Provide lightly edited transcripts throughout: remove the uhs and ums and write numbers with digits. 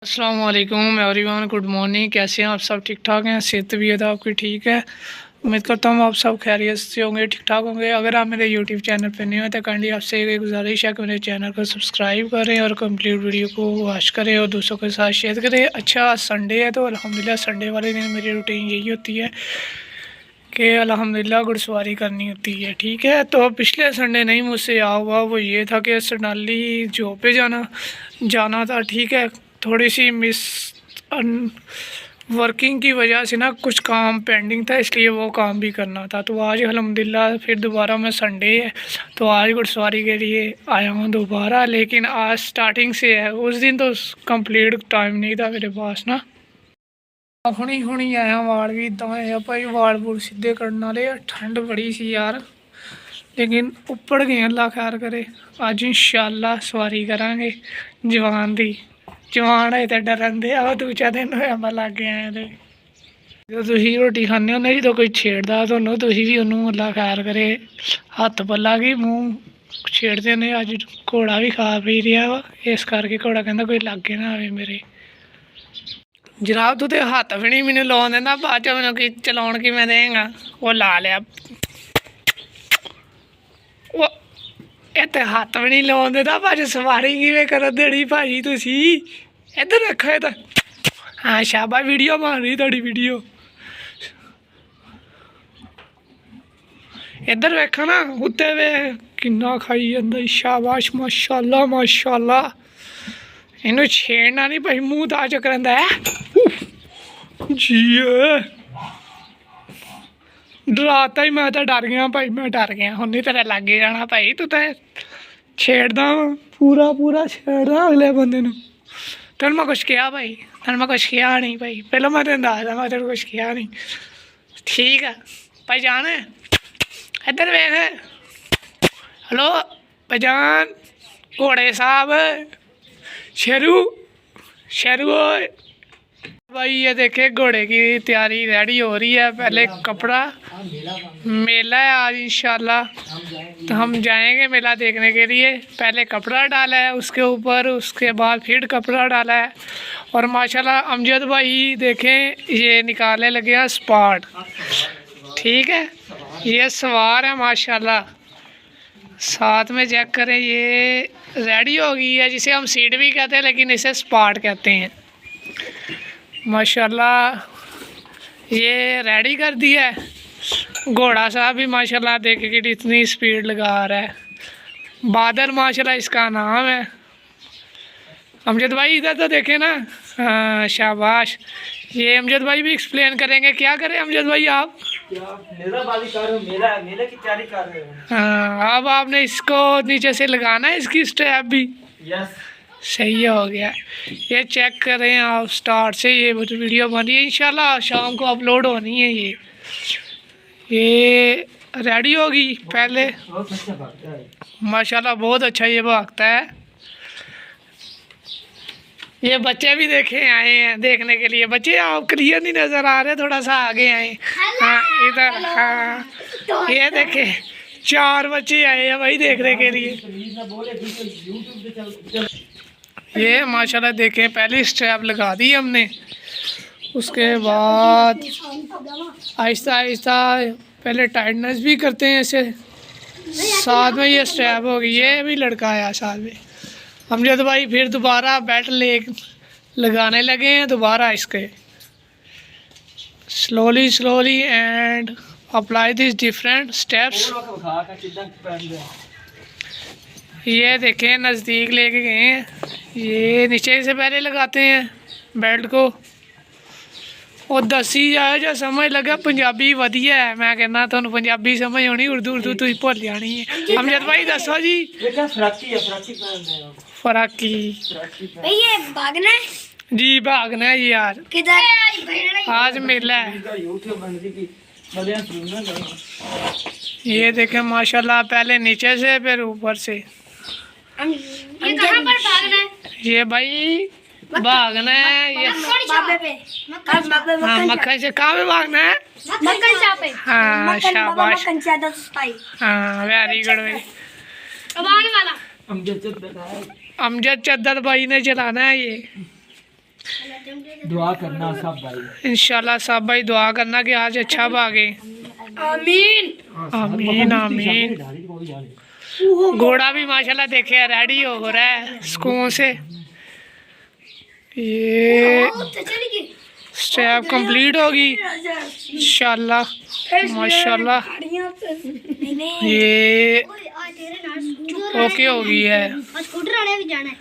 अस्सलाम वालेकुम everyone, good morning. कैसे हैं आप सब? ठीक ठाक हैं? सेहत भी है तो आपकी ठीक है। उम्मीद करता हूँ आप सब खैरियत से होंगे, ठीक ठाक होंगे। अगर आप मेरे यूट्यूब चैनल पर नहीं हो तो काइंडली आपसे एक गुजारिश है कि मेरे चैनल को सब्सक्राइब करें और कंप्लीट वीडियो को वॉच करें और दूसरों के साथ शेयर करें। अच्छा, संडे है तो अल्हम्दुलिल्लाह संडे वाले दिन मेरी रूटीन यही होती है कि अल्हम्दुलिल्लाह घुड़सवारी करनी होती है। ठीक है, तो पिछले संडे नहीं मुझसे आ हुआ, वो ये था कि सडनली जॉब पे जाना था। ठीक है, थोड़ी सी मिस वर्किंग की वजह से ना कुछ काम पेंडिंग था, इसलिए वो काम भी करना था। तो आज अल्हम्दुलिल्लाह फिर दोबारा मैं संडे है तो आज घुड़सवारी के लिए आया हूँ दोबारा। लेकिन आज स्टार्टिंग से है, उस दिन तो कंप्लीट टाइम नहीं था मेरे पास ना। हुणी आया वाल भी इदा है भाई, वाल वूल सीधे करने वाले। ठंड बड़ी सी यार, लेकिन उप्पड़ गए अल्लाह खैर करे। अज इंशाअल्लाह सवारी करांगे जवान दी। जवान है तो डरन दे, आओ दूजा दिन होया मैं लागे आए थे। जो तुम रोटी खाने होने जो कोई छेड़ता थोनों, तुम भी उन्होंने अल्लाह खैर करे हथ पला कि मूँह छेड़ते ने। अज घोड़ा भी खा पी रहा वा, इस करके घोड़ा कहता कोई लागे ना आवे मेरे। जनाब तू तो हथ भी नहीं मैंने लाने देना, बाद चो मैंने कि चलाउन कि मैं देगा। वो ला लिया, वो इतने हथ भी नहीं लाने देता। भाजी सवारी किवें कर देनी भाजी तुसी? इधर रखो ये तो। हाँ शाबाश, वीडियो बन रही थोड़ी वीडियो। इधर वेखा ना उत्ते वे किन्ना खाई जांदा। शाबाश माशाअल्लाह माशाअल्लाह। इन्हू छेड़ना नहीं भाई, मूँह ता चकरांदा है जी। डराता ही, मैं तो डर गया भाई, मैं डर गया। हूँ नहीं तेरे लागे जाना भाई, तू तो छेड़दा पूरा पूरा छेड़दा अगले बंदे नू। तेन मैं कुछ किया भाई? तेन मैं कुछ किया नहीं भाई, पहले मैं तेन दसदा मैं तेन कुछ किया नहीं। ठीक है भाई जान, इधर वेख। हेलो भाईजान, घोड़े साहब, शेरू शेरू भाई। ये देखे घोड़े की तैयारी रेडी हो रही है। पहले कपड़ा, मेला है आज इंशाल्लाह, तो हम जाएंगे मेला देखने के लिए। पहले कपड़ा डाला है उसके ऊपर, उसके बाद फिर कपड़ा डाला है। और माशाल्लाह अमजद भाई देखें ये निकालने लगे हैं स्पॉट। ठीक है, ये सवार है माशाल्लाह, साथ में चेक करें ये रेडी हो गई है, जिसे हम सीट भी कहते हैं लेकिन इसे स्पॉट कहते हैं माशाल्लाह। ये रेडी कर दिया है। घोड़ा साहब भी माशाल्लाह देखे कि इतनी स्पीड लगा रहा है। बादल माशाल्लाह इसका नाम है। अमजद भाई इधर तो देखे ना। हाँ शाबाश। ये अमजद भाई भी एक्सप्लेन करेंगे। क्या करें अमजद भाई आप? मेले की तैयारी कर रहे हैं। हाँ, अब आपने इसको नीचे से लगाना है, इसकी स्ट्रैप भी। यस, सही हो गया। ये चेक करें आप स्टार्ट से, ये वीडियो बनी है इंशाल्लाह शाम को अपलोड होनी है। ये रेडी होगी पहले माशाल्लाह, बहुत अच्छा ये भागता है। ये बच्चे भी देखे आए हैं देखने के लिए। बच्चे आप क्लियर नहीं नज़र आ रहे, थोड़ा सा आगे आए। हाँ इधर, हाँ ये देखे 4 बच्चे आए हैं भाई देखने के लिए। ये माशाल्लाह देखें, पहली स्ट्रैप लगा दी हमने, उसके बाद आहिस्ता आहिस्ता पहले टाइटनेस भी करते हैं इसे, साथ में ये स्ट्रैप होगी। ये भी लड़का आया साथ में अमजद भाई। फिर दोबारा बेल्ट लगाने लगे हैं दोबारा इसके। Slowly slowly and apply this different steps. ये देखें नज़दीक लेके गए हैं। ये नीचे से पहले लगाते हैं बेल्ट को। और दसी जाए जो समझ लगा पंजाबी वधिया है। मैं कहना तुहानू पंजाबी समझ आनी, उर्दू तुम भुल जानी है। अमजद भाई दसो जी। फराकी ये भागना है जी, भागना है यार। किधर? आज मेला है। ये देखें माशाल्लाह, पहले नीचे से फिर ऊपर से। ये कहाँ पर भागना है? ये भाई भागना है ये बाबे पे। हाँ, मक्खन से कहाँ पे भागना है? मक्खन चाप पे। हाँ शाबाश। हाँ वेरी गुड भाई। अब आने वाला अमजद चद्दर भाई ने चलाना है ये। दुआ करना सब भाई। इंशाल्लाह सब भाई दुआ करना कि आज अच्छा भागे। आमीन आमीन आमीन। घोड़ा भी माशाल्लाह देखे रेडी हो रहा है सुकून से। ये स्टेप कंप्लीट होगी इंशाल्लाह माशाल्लाह। ये ओके हो गई है स्कूटर आने भी जाना है।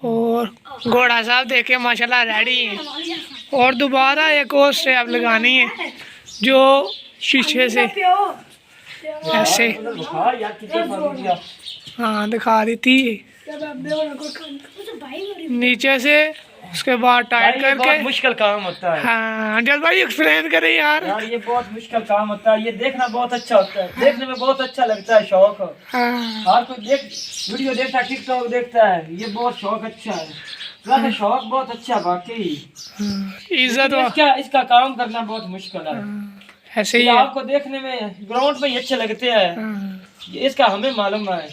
और घोड़ा साहब देखे माशाल्लाह रेडी है। और दोबारा एक और स्टेप लगानी है जो शीशे से ऐसे। हाँ दिखा दी थी नीचे से, उसके बाद टाइट करके। बहुत मुश्किल काम होता है। हाँ अंजल भाई एक्सप्लेन करें यार। यार ये बहुत मुश्किल काम होता है। ये देखना बहुत अच्छा होता है, देखने में बहुत अच्छा लगता है, शौक। हाँ हर कोई देख वीडियो देखता है, टिकटॉक देखता है, ये बहुत शौक अच्छा है। वैसे शौक बहुत अच्छा वाकई। इज्जत इसका काम करना बहुत मुश्किल है। ऐसे ही ये है। आपको देखने में ग्राउंड में ही अच्छे लगते हैं, हाँ, इसका हमें मालूम है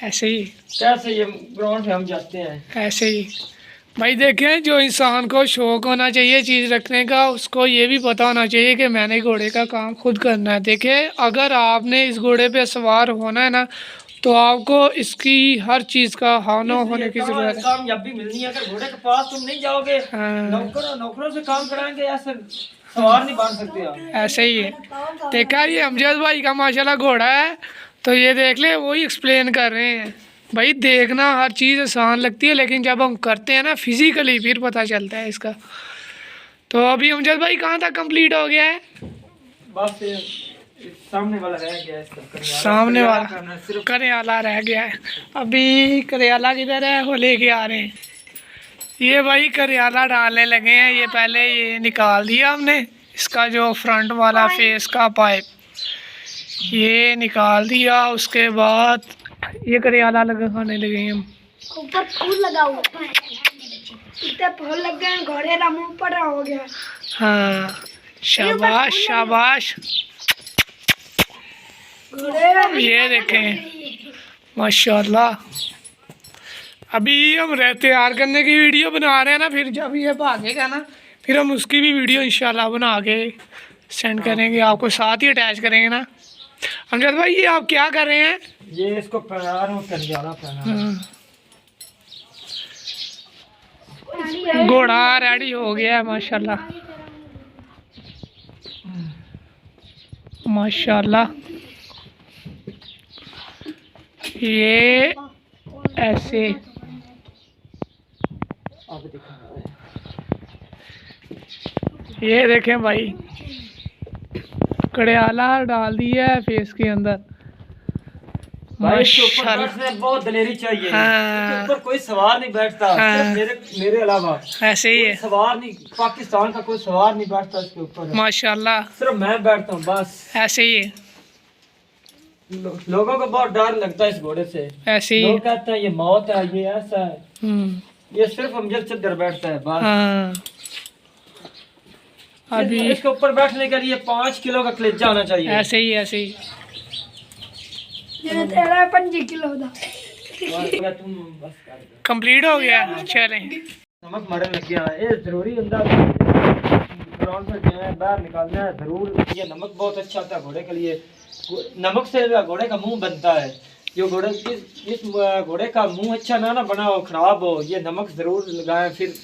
ऐसे ही कैसे ये ग्राउंड पे हम जाते हैं। ऐसे ही भाई देखें, जो इंसान को शौक होना चाहिए चीज़ रखने का, उसको ये भी पता होना चाहिए कि मैंने घोड़े का काम खुद करना है। देखें अगर आपने इस घोड़े पे सवार होना है ना, तो आपको इसकी हर चीज़ का हाना होने की ज़रूरत है। कामयाबी मिलनी है। अगर घोड़े के पास तुम नहीं जाओगे, हाँ। नौकरों से काम कराएंगे, ऐसे सवार नहीं बन सकते आप। ऐसे ही है। देखा ये अमजद भाई का माशाल्लाह घोड़ा है, तो ये देख ले वही एक्सप्लेन कर रहे हैं। भाई देखना हर चीज़ आसान लगती है, लेकिन जब हम करते हैं ना फिजिकली फिर पता चलता है इसका। तो अभी अमजद भाई कहाँ तक कंप्लीट हो गया है? बस ये सामने वाला रह गया है, इसका सामने वाला करना सिर्फ। करियाला रह गया है। अभी करियाला किधर है, वो लेके आ रहे हैं। ये भाई करियाला डालने लगे हैं। ये पहले ये निकाल दिया हमने, इसका जो फ्रंट वाला फेस का पाइप ये निकाल दिया। उसके बाद ये करियाला लगाने लगे हैं हम। ऊपर फूल लगा हुआ है, इतने फूल लग गए घोड़े का मुंह पड़ा हो गया। हाँ शाबाश शाबाश। ये देखें माशाल्लाह। अभी हम तैयार करने की वीडियो बना रहे हैं ना, फिर जब ये भागेगा ना फिर हम उसकी भी वीडियो इंशाल्लाह बना के सेंड करेंगे आपको, साथ ही अटैच करेंगे ना। अमजद भाई ये आप क्या कर रहे हैं? ये इसको पहना रहा हूं, करियाला पहना रहा हूं। घोड़ा रेडी हो गया है माशाल्लाह माशाल्लाह। ये ऐसे अब दिखा। ये देखें भाई कड़ियाला डाल दिया है फेस के अंदर भाई इसके ऊपर माशाल्लाह। बैठने में बहुत दलेरी चाहिए। हाँ। इसके ऊपर कोई सवार नहीं बैठता, हाँ। सिर्फ मेरे अलावा ऐसे ही कोई है सवार नहीं, पाकिस्तान का कोई सवार नहीं बैठता इसके ऊपर। माशाल्लाह। सिर्फ मैं बैठता हूँ बस। ऐसे ही है लोगों को बहुत डर लगता है इस घोड़े से। ऐसे ही लोग कहते हैं ये मौत है, ये ऐसा है। हम्म। ये सिर्फ अमजद चद्दर बैठता है बस। हाँ अभी इसके ऊपर बैठने के लिए 5 किलो का कलेजा होना चाहिए। ऐसे ही ऐसे ही तेरा 5 किलो था। तुम बस कर दो। कंप्लीट हो गया। चलें नमक मरन लग गया है, ये जरूरी होता है ग्राउंड से जो है बाहर निकालना है जरूर। ये नमक बहुत अच्छा होता है घोड़े के लिए। नमक से घोड़े का मुंह बनता है। जो घोड़े इस घोड़े का मुंह अच्छा ना बना हो, खराब हो, ये नमक जरूर लगाएं, फिर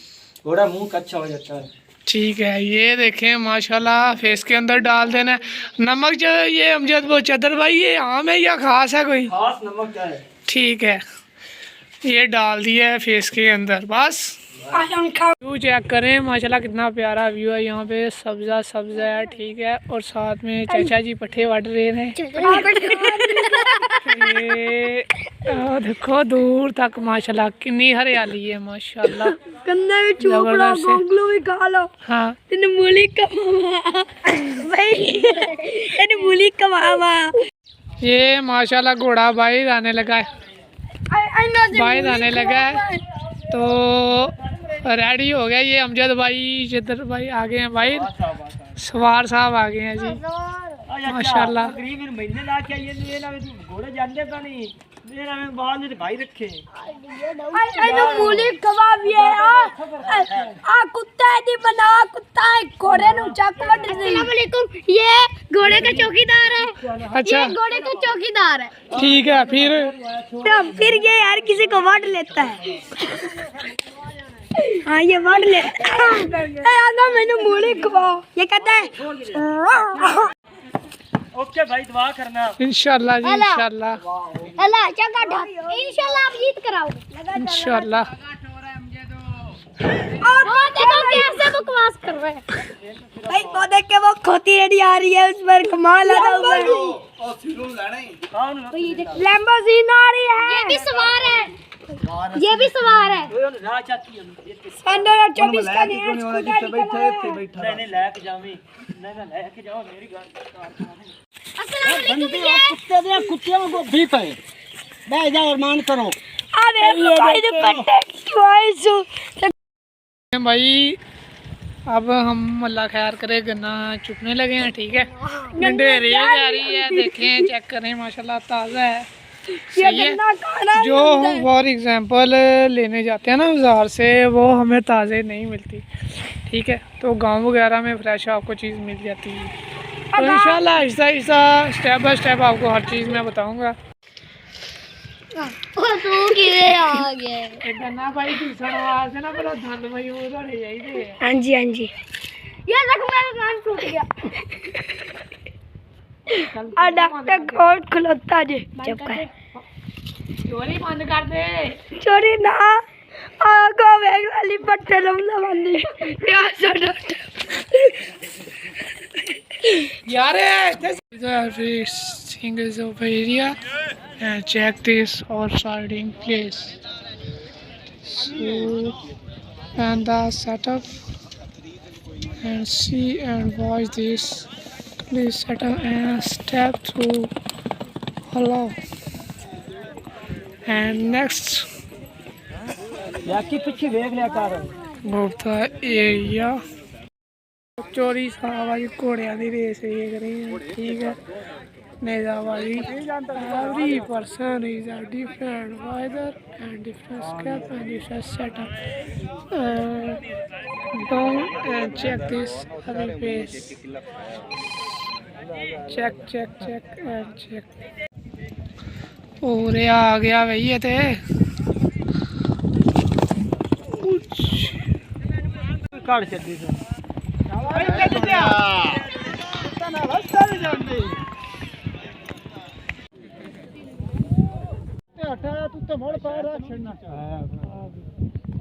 घोड़ा मुंह का अच्छा हो जाता है। ठीक है। ये देखें माशाल्लाह फेस के अंदर डाल देना है नमक। जो ये अमजद वो चदर भाई ये आम है या खास है कोई? खास नमक है। ठीक है ये डाल दिया है फेस के अंदर बस। व्यू चेक करें माशाल्लाह कितना प्यारा व्यू है। यहाँ पे सब्जा सब्जा है ठीक है, और साथ में चाचा जी पट्ठे वाट रहे हैं। ये देखो दूर तक माशाल्लाह कितनी हरियाली है माशाल्लाह। गन्ने में चोपड़ा गोंगलू भी खा लो। हाँ तेने मूली कमावा भाई, तेने मूली कमावा। ये माशाल्लाह घोड़ा बाहर आने लगा है, बाहर आने लगा है तो रेडी हो गया। ये अमजद भाई जिधर भाई आ गए हैं भाई, सवार साहब आ गए हैं जी माशाल्लाह। तकरीबन महीने ला के ये ना घोड़े जानते तो नहीं मेरा में बाल ने भाई रखे अरे मूली कबाब ये आ कुत्ता दी बना कुत्ता घोड़े नु चक वड दे। अस्सलाम वालेकुम, ये घोड़े का चौकीदार है। अच्छा ये घोड़े का चौकीदार है। ठीक है फिर ये यार किसी को वड लेता है। हाँ ये वड लेता है। आगा मैंने मूली खवाओ, ये कहता है ओके भाई दुआ करना इंशाल्लाह जी इंशाल्लाह अल्लाह चंगा ढक इंशाल्लाह आप जीत कराओगे इंशाल्लाह। और वो देखो कैसे बकवास कर रहे हैं भाई, वो देख के वो खोती रेडी आ रही है, उस पर कमाल आता है। लैम्बोर्गिनी आ रही है, ये भी सवार है, ये भी सवार है। 2024 का नया स्कूटर नहीं लेके जावी नहीं लेके जाओ मेरी गल। अस्सलाम वालेकुम, ये कुत्ते दे कुत्तियों को भी पे बैठ जाओ अरमान करो। अरे ये भाई ने पट्टे चॉइस भाई अब हम अल्लाह खैर करे गन्ना चुपने लगे हैं। ठीक है, गंडेरी जा रही है, देखें चेक करें माशाल्लाह ताज़ा है, सही है। जो हम फॉर एग्जांपल लेने जाते हैं ना बाज़ार से, वो हमें ताज़े नहीं मिलती। ठीक है, तो गांव वगैरह में फ्रेश आपको चीज़ मिल जाती है। तो इंशाल्लाह Aahista Aahista step by step आपको हर चीज़ मैं बताऊँगा। आ गए गन्ना भाई दूसरा आवाज़ है ना, बड़ा धन भाई उधर ले जाइए। हाँ जी ये देख मेरा कान टूट गया। आ डॉक्टर कोट खुलता जे चुप कर, चोरी बंद कर दे। चोरी ना आगो वेग वाली पट्टे लमला बंदी यार सो डॉक्टर यार everything is over area and check this outside place. So and the setup and see and watch this. Please setup and step through hello and next याकी पीछे देख लिया कर of the area. चोरी साहबाजी घोड़िया की race देख रही है। ठीक है, नेजाबाजी every person is a different weather and different scape and different setup down and check this other face check check check and check. और ये आ गया भाई ये थे काट छड्डी से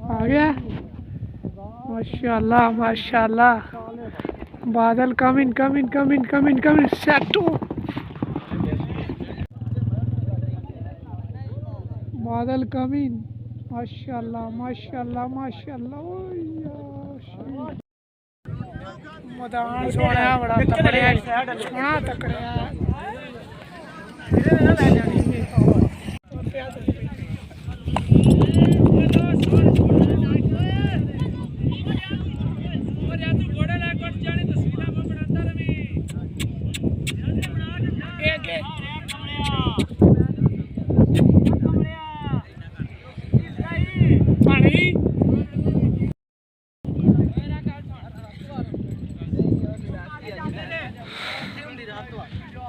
आ गया माशाल्लाह माशाल्लाह। बादल coming coming coming coming coming set बादल कमिंग माशाल्लाह माशाल्लाह माशाल्लाह। मैदान सोना बड़ा तकड़िया सोना तकड़िया।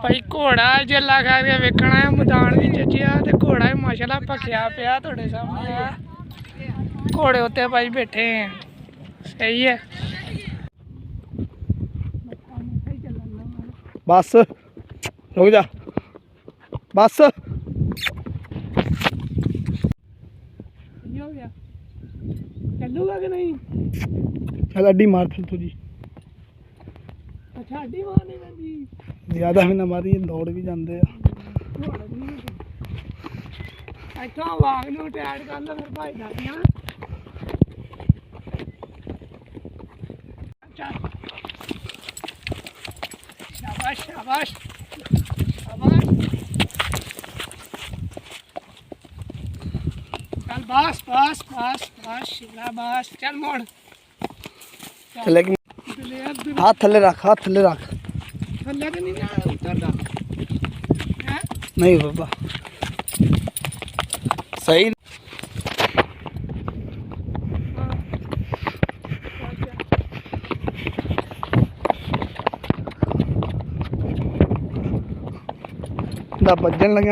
भाई घोड़ा जेला खा के वेखना है मैदान भी जजिया तो घोड़ा भी माशाल्लाह भखिया पिया थोड़े सामने। घोड़े उत्ते भाई बैठे हैं, सही है। बस रुक जा बस हो गया चलूगा कि नहीं? चल अड्डी मार फिर तुझी अच्छा अड्डी मारनी पैंदी ज्यादा भी ना मारी दौड़ भी जाते हैं। इतों वाग नूं टैड कर लो फिर भाई दादियां शाबाश शाबाश शाबाश। चल बस बस बस बस शिला बस चल मोड़ लेकिन हाथ थले रख हाथ थले रख थल्ले तो नहीं ना उतर दा नहीं बाबा सही दा बजन लगे